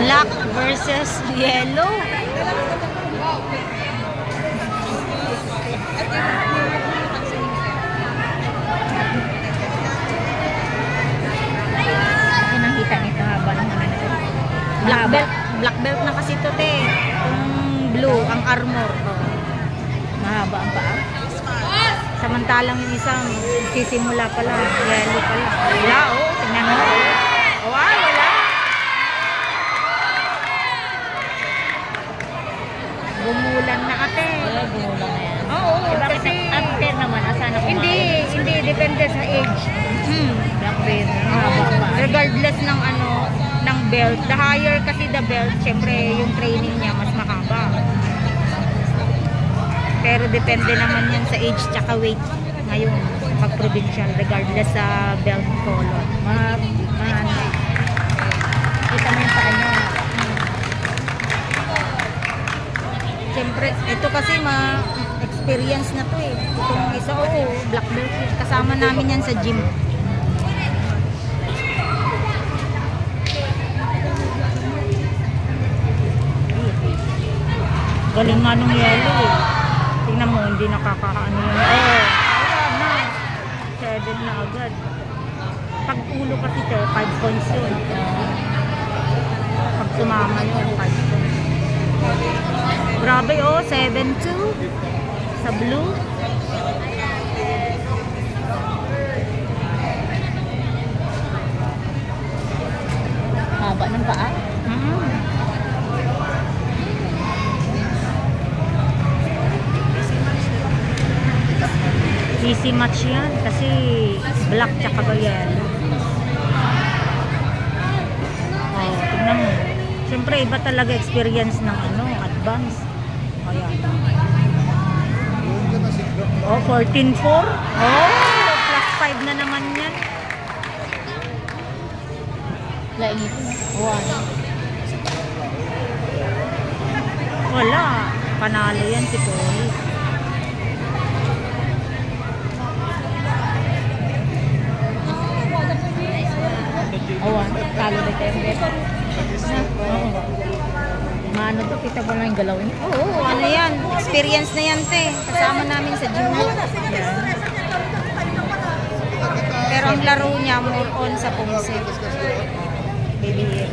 Black versus yellow. Yan ang kita nito, haba ng mga nito. Black belt na kasi ito, te. Yung blue, ang armor. Mahaba ang paa. Samantalang yung isang sisimula pala, yellow pala. Wala, oh. Tingnan mo. Wow, wala. Bumulan na ate. Wala, bumulan na yan. Oo, Bakit kasi... unfair naman? Asana kumain? Hindi. Depende sa age. Black belt. Mahaba ang paa. Regardless ng ano, ng belt. The higher kasi the belt, syempre yung training niya mas mahaba. Pero depende naman yan sa age tsaka weight ngayon pag provincial, regardless sa belt color. Kita mo yung paa niya. Siyempre, ito kasi ma-experience na to eh. Itong isa, black belt. Kasama namin yan sa gym. Galing nga nung yellow eh. Tingnan mo, hindi nakakaano yun. Wala na. 7 na agad. Pag ulo kasi 5 points yun. Pag sumama yun, 5 points. Grabe 7-2 sa blue. Haba ng paa. Easy match yan kasi black tsaka yellow. Tignan mo. Siyempre iba talaga experience ng advance. Ayan. 14-4. Plus 5 na naman yan. Lainit. Wala. Panalo yan si Poli. Talo na tayo. Maano to, kita mo lang yung galaw niya. Oo, ano yan. Experience na yan, te. Kasama namin sa gym. Pero ang laro niya more on sa pumse. Bibihira.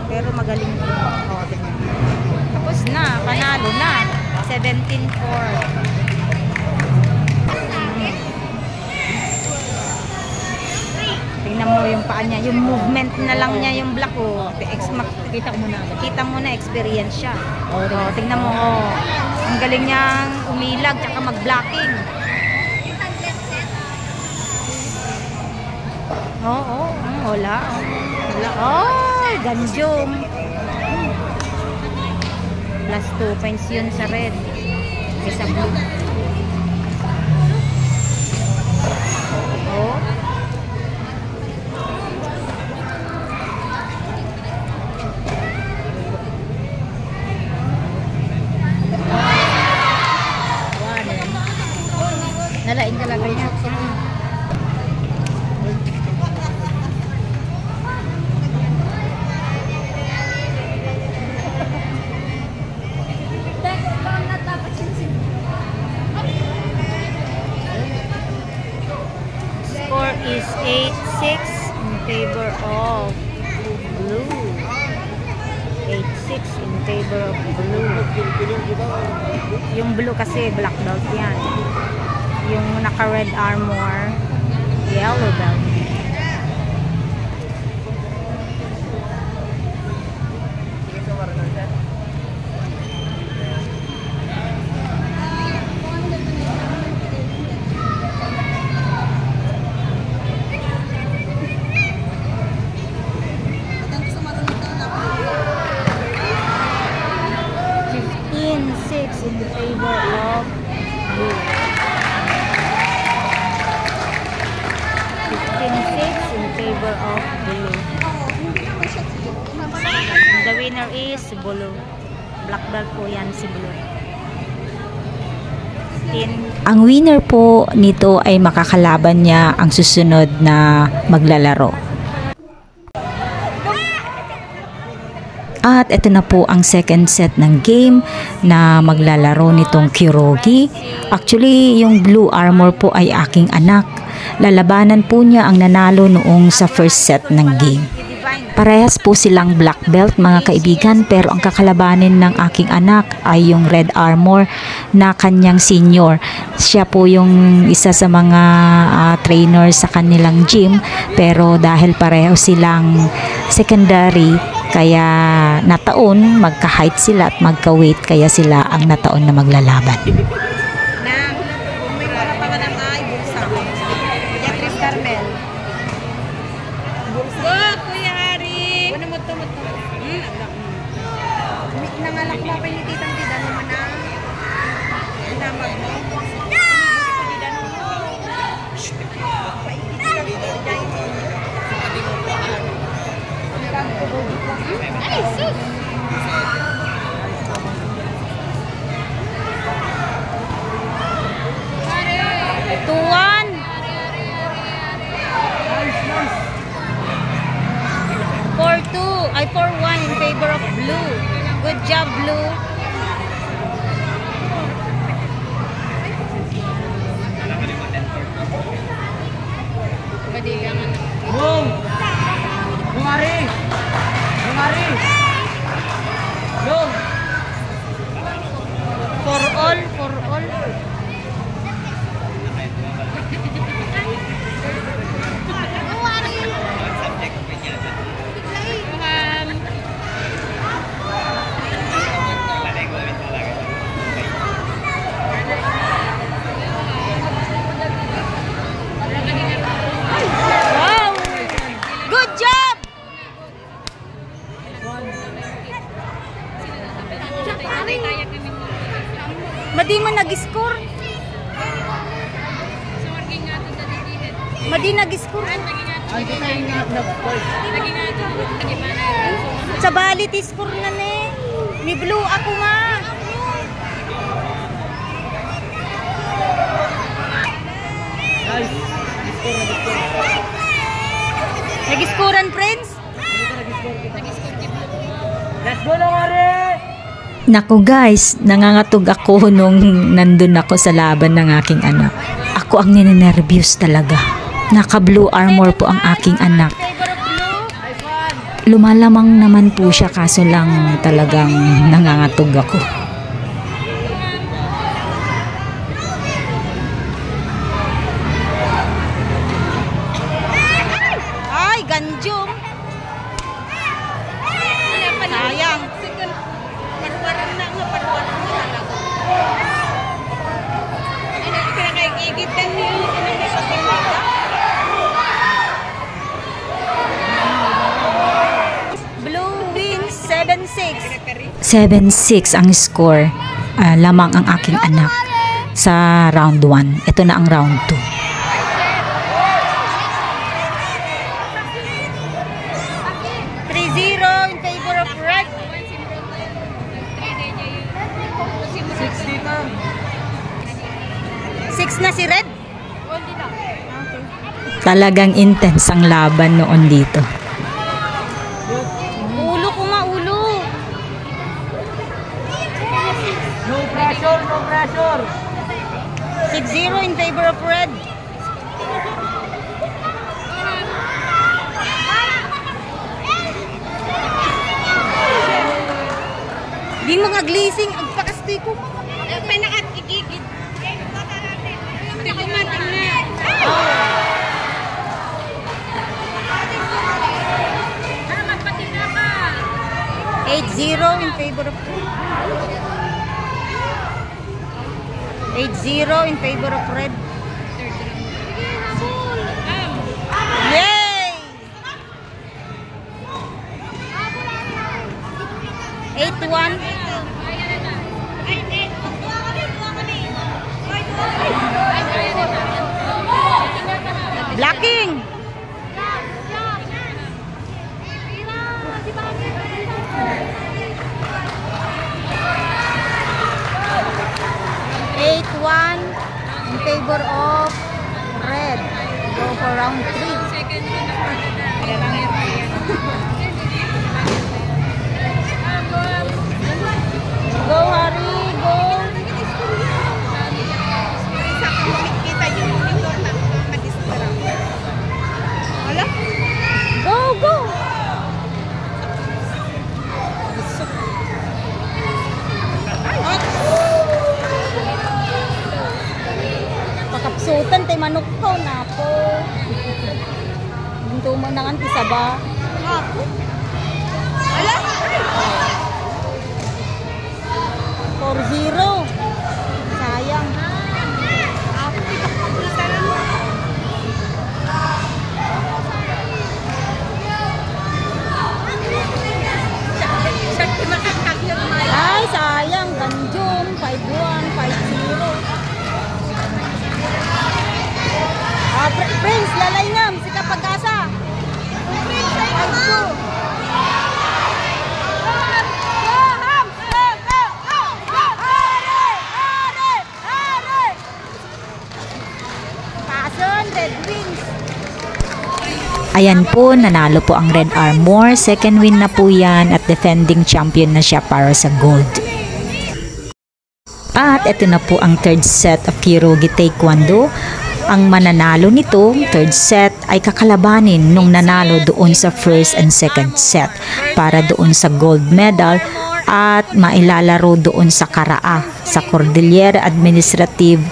Pero magaling din. Tapos na, panalo na. 17-4. Tingnan mo yung paa niya. Yung movement na lang niya yung black. Kita mo na experience siya. Tingnan mo. Ang galing niyang umilag tsaka mag-blocking. Wala. Ganjong. Plus 2 points yun sa red. Sa blue. Nalain talaga niya. Score is 8-6 in favor of blue. 8-6 in favor of blue. Yung blue kasi black belt yan. Yung naka-red armor, yellow belt. In favor of blue. 15-6 in favor of blue. And the winner is blue. Black belt po yan si blue. Ang winner po nito ay makakalaban niya ang susunod na maglalaro. At ito na po ang second set ng game na maglalaro nitong Kurogi. Actually, yung Blue Armor po ay aking anak. Lalabanan po niya ang nanalo noong sa first set ng game. Parehas po silang black belt mga kaibigan, pero ang kakalabanin ng aking anak ay yung Red Armor na kanyang senior. Siya po yung isa sa mga trainer sa kanilang gym, pero dahil pareho silang secondary, kaya nataon, magka-height sila at magka-weight, kaya sila ang nataon na maglalaban. May para pa nga ng ay, bulsa. Beatrice Carmel. Go, Kuya Hari! Ano mo ito? Nangalak mo pa yung titang tida naman na. Namag mo. Ay, sus! 2-1. 4-2. Ay, 4-1 in favor of Blue. Good job, Blue. Boom! Bumari! Bumari! Go! For all, for all. Wow! Good job! Madi man nag-score. Madi nag-score. Sa balit score na ne. Ni Blue ako nga. Nice! Nag-scorean, friends? Let's go na, Mare! Naku guys, nangangatog ako nung nandun ako sa laban ng aking anak. Ako ang ninenervyos talaga. Naka-blue armor po ang aking anak. Favor of Blue. Lumalamang naman po siya, kaso lang talagang nangangatog ako. Ay, ganjong. Sayang. Paruwaran na nga, paruwaran na talaga. Pinakaigigitan niyo yung sa pinaka. Blue wins 7-6. 7-6 ang score. Lamang ang aking anak sa round 1. Ito na ang round 2. 3-0 in favor of Red. 60 ka! 6 na si Red. Talagang intense ang laban noon dito. Ulo ko nga, ulo. No pressure, no pressure! 6-0 in favor of Red. Di mo nga glising, agpakastoy ko. May nakakigigid. Hindi ko mating na. 8-0 in favor of Red. 8-0 in favor of Red. Yay! 8-1. Blocking. In favor of Red. Go for round 3. nangan isa ba? 4-0. Sayang. Ay, sayang. Ganjun. 5-1, 5-0. Prince, lalaynam. Sika Pag-asa. Prince, lalaynam. Red Wings. Ayan po, nanalo po ang Red Armor. Second win na po yan at defending champion na siya para sa gold. At ito na po ang third set of Kyorugi Taekwondo. Ang mananalo nito, third set, ay kakalabanin nung nanalo doon sa first and second set para doon sa gold medal at mailalaro doon sa Karaa, sa Cordillera Administrative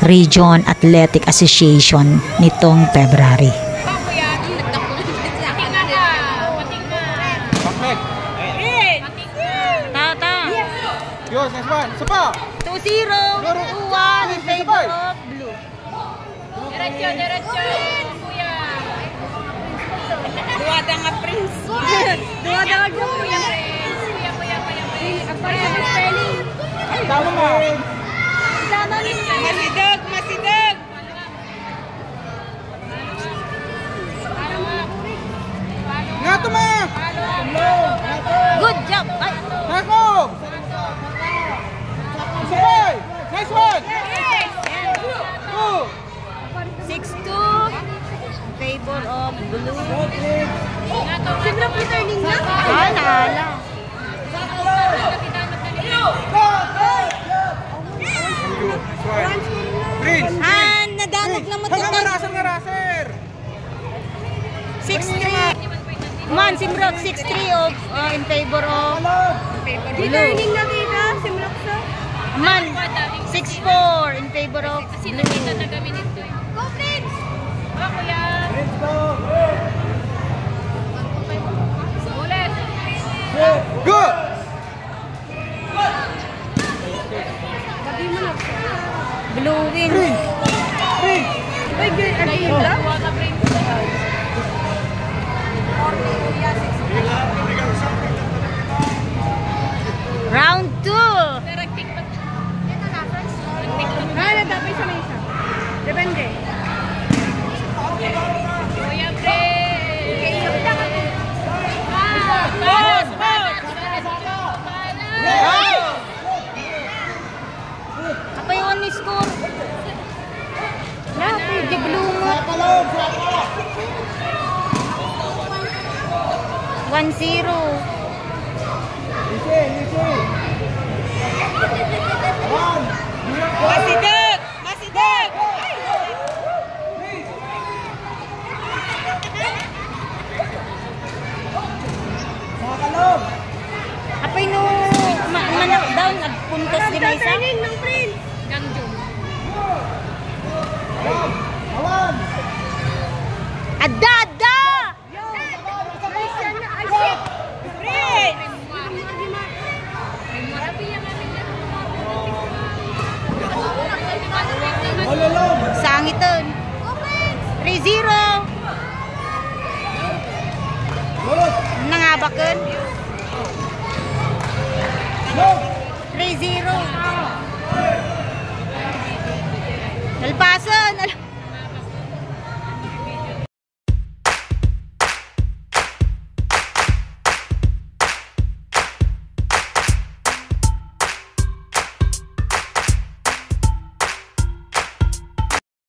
Region Athletic Association nitong February. Tata. Yours, next one. Isa pa. 2-0. 2-1 in favor of blue. Diretso. Kuya. Duwada nga Prince. Duwada nga Kuya. Tama mo. Masidag. Nga tuma. Good job. Ay. Nako. Sabay. Nice one. 6-2 in favor of blue. Sino returning na? Nala. Prince. Nadamog na mo Raser nga raser. 6-3. Man, Simrock 6-3 of in favor of blue. Returning na kita, Simrock sa. Man, 6-4 in favor of blue. Go, Prince! Prince go. Go. Blue wins. Prince. Ay, good. Ano yun lang? Round 2. Nadapay sa may isa. Depende. Apa yung ni score? Di blue mo. 1-0. Masidag! Apay no manak down nagpuntos din isa. Returning ng Prince! Adda! Christian na. Ay, shit! Prince! Sangiton. 3-0. Nangabakan.